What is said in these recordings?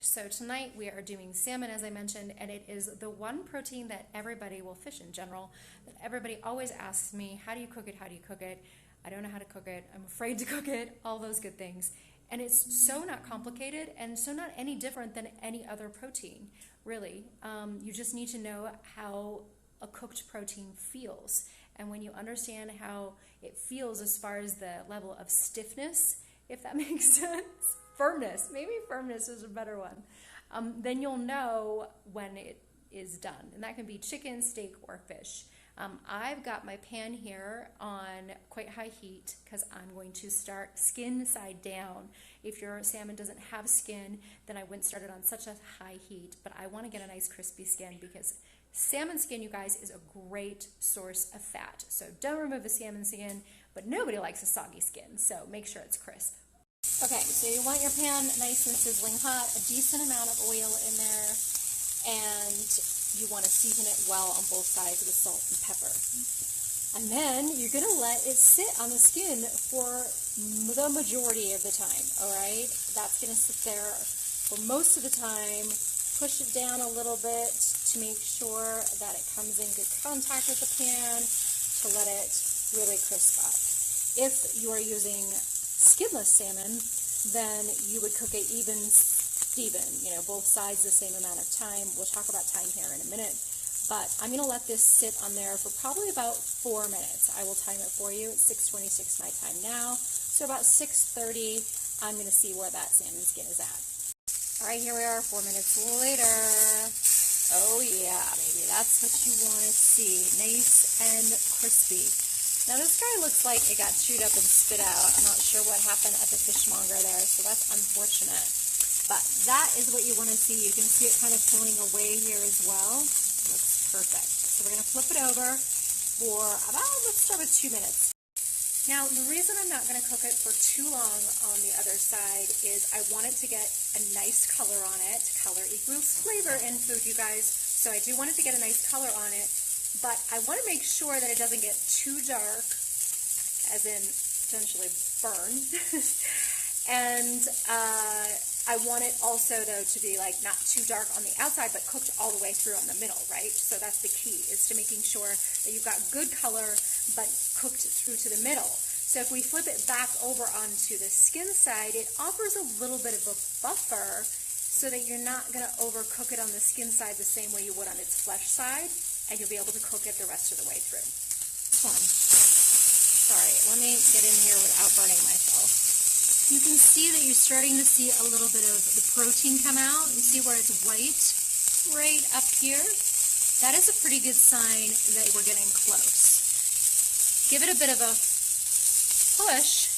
So tonight we are doing salmon, as I mentioned, and it is the one protein that everybody, well, fish in general, that everybody always asks me, how do you cook it, how do you cook it? I don't know how to cook it, I'm afraid to cook it, all those good things. And it's so not complicated and so not any different than any other protein, really. You just need to know how a cooked protein feels. And when you understand how it feels as far as the level of stiffness, if that makes sense, firmness, maybe firmness is a better one, then you'll know when it is done. And that can be chicken, steak, or fish. I've got my pan here on quite high heat because I'm going to start skin side down. If your salmon doesn't have skin, then I wouldn't start it on such a high heat, but I want to get a nice crispy skin because salmon skin, you guys, is a great source of fat. So don't remove the salmon skin, but nobody likes a soggy skin, so make sure it's crisp. Okay, so you want your pan nice and sizzling hot, a decent amount of oil in there, and you want to season it well on both sides with salt and pepper. And then you're going to let it sit on the skin for the majority of the time, all right? That's going to sit there for most of the time. Push it down a little bit to make sure that it comes in good contact with the pan to let it really crisp up. If you are using skinless salmon, then you would cook it even, both sides the same amount of time. We'll talk about time here in a minute, but I'm going to let this sit on there for probably about 4 minutes. I will time it for you. It's 6:26 my time now, so about 6:30, I'm going to see where that salmon skin is at. All right, here we are 4 minutes later. Oh yeah, baby, that's what you want to see, nice and crispy. Now this guy looks like it got chewed up and spit out. I'm not sure what happened at the fishmonger there, so that's unfortunate. But that is what you want to see. You can see it kind of pulling away here as well. Looks perfect. So we're going to flip it over for about, let's start with 2 minutes. Now the reason I'm not going to cook it for too long on the other side is I want it to get a nice color on it. Color equals flavor in food, you guys. So I do want it to get a nice color on it. But I want to make sure that it doesn't get too dark, as in potentially burn. And I want it also, though, to be like not too dark on the outside, but cooked all the way through on the middle, right? So that's the key, is to making sure that you've got good color, but cooked through to the middle. So if we flip it back over onto the skin side, it offers a little bit of a buffer so that you're not going to overcook it on the skin side the same way you would on its flesh side, and you'll be able to cook it the rest of the way through. This one. Sorry, let me get in here without burning myself. You can see that you're starting to see a little bit of the protein come out. You see where it's white right up here? That is a pretty good sign that we're getting close. Give it a bit of a push,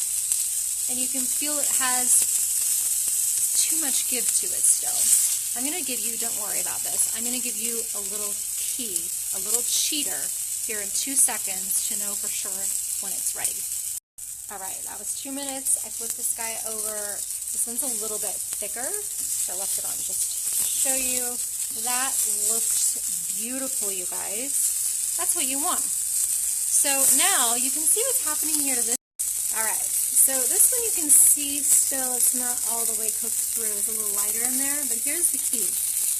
and you can feel it has too much give to it still. I'm going to give you, don't worry about this, I'm going to give you a little key, a little cheater here in 2 seconds to know for sure when it's ready. All right, that was 2 minutes. I flipped this guy over. This one's a little bit thicker, so I left it on just to show you. That looks beautiful, you guys. That's what you want. So now you can see what's happening here to this. All right, so this one you can see still it's not all the way cooked through. It's a little lighter in there, but here's the key,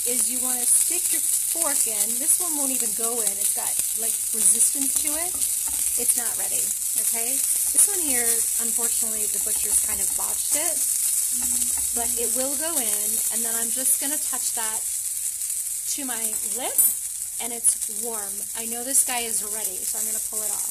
is you want to stick your fork in. This one won't even go in. It's got like resistance to it. It's not ready, okay? This one here, unfortunately, the butcher's kind of botched it, but it will go in, and then I'm just going to touch that to my lip, and it's warm. I know this guy is ready, so I'm going to pull it off.